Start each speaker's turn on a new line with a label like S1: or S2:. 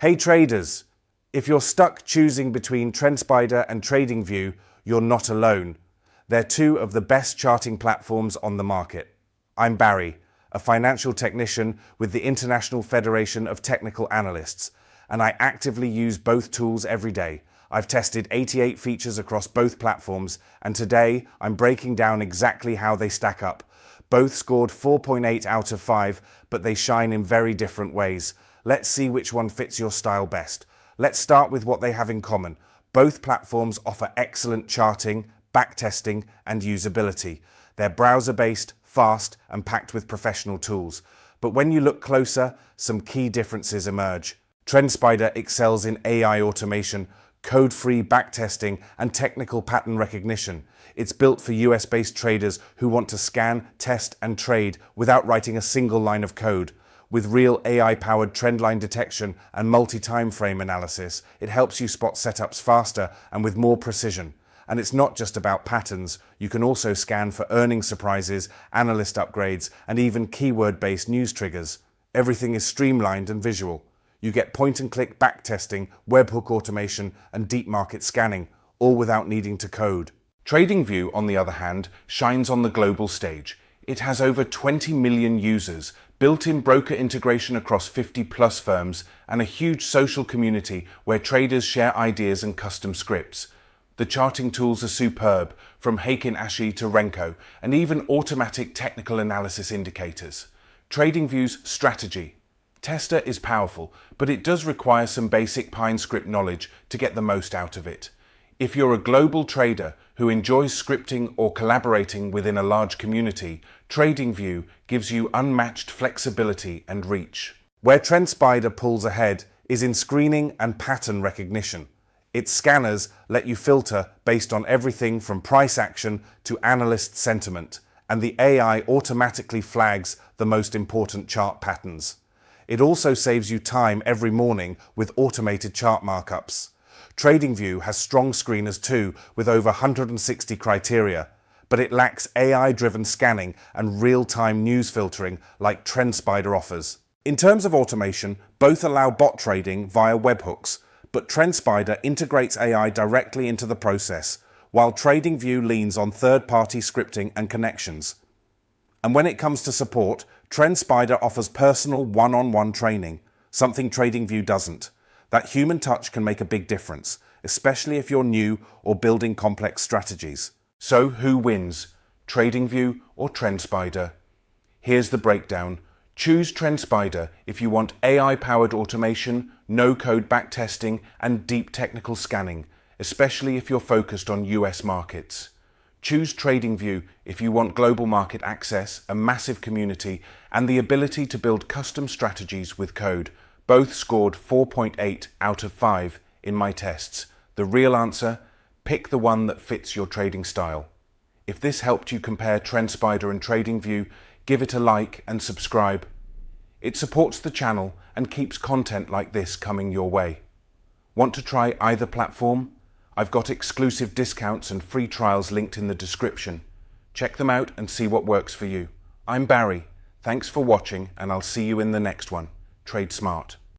S1: Hey traders, if you're stuck choosing between TrendSpider and TradingView, you're not alone. They're two of the best charting platforms on the market. I'm Barry, a financial technician with the International Federation of Technical Analysts, and I actively use both tools every day. I've tested 88 features across both platforms, and today I'm breaking down exactly how they stack up. Both scored 4.8 out of 5, but they shine in very different ways. Let's see which one fits your style best. Let's start with what they have in common. Both platforms offer excellent charting, backtesting, and usability. They're browser-based, fast, and packed with professional tools. But when you look closer, some key differences emerge. TrendSpider excels in AI automation, code-free backtesting, and technical pattern recognition. It's built for US-based traders who want to scan, test, and trade without writing a single line of code. With real AI-powered trendline detection and multi-time frame analysis, it helps you spot setups faster and with more precision. And it's not just about patterns. You can also scan for earnings surprises, analyst upgrades, and even keyword-based news triggers. Everything is streamlined and visual. You get point-and-click backtesting, webhook automation, and deep market scanning, all without needing to code. TradingView, on the other hand, shines on the global stage. It has over 20 million users, built-in broker integration across 50-plus firms, and a huge social community where traders share ideas and custom scripts. The charting tools are superb, from Heikin Ashi to Renko, and even automatic technical analysis indicators. TradingView's strategy. Tester is powerful, but it does require some basic Pine script knowledge to get the most out of it. If you're a global trader who enjoys scripting or collaborating within a large community, TradingView gives you unmatched flexibility and reach. Where TrendSpider pulls ahead is in screening and pattern recognition. Its scanners let you filter based on everything from price action to analyst sentiment, and the AI automatically flags the most important chart patterns. It also saves you time every morning with automated chart markups. TradingView has strong screeners too, with over 160 criteria, but it lacks AI-driven scanning and real-time news filtering like TrendSpider offers. In terms of automation, both allow bot trading via webhooks, but TrendSpider integrates AI directly into the process, while TradingView leans on third-party scripting and connections. And when it comes to support, TrendSpider offers personal one-on-one training, something TradingView doesn't. That human touch can make a big difference, especially if you're new or building complex strategies. So who wins, TradingView or TrendSpider? Here's the breakdown. Choose TrendSpider if you want AI-powered automation, no-code backtesting, and deep technical scanning, especially if you're focused on US markets. Choose TradingView if you want global market access, a massive community, and the ability to build custom strategies with code. Both scored 4.8 out of 5 in my tests. The real answer? Pick the one that fits your trading style. If this helped you compare TrendSpider and TradingView, give it a like and subscribe. It supports the channel and keeps content like this coming your way. Want to try either platform? I've got exclusive discounts and free trials linked in the description. Check them out and see what works for you. I'm Barry. Thanks for watching, and I'll see you in the next one. Trade smart.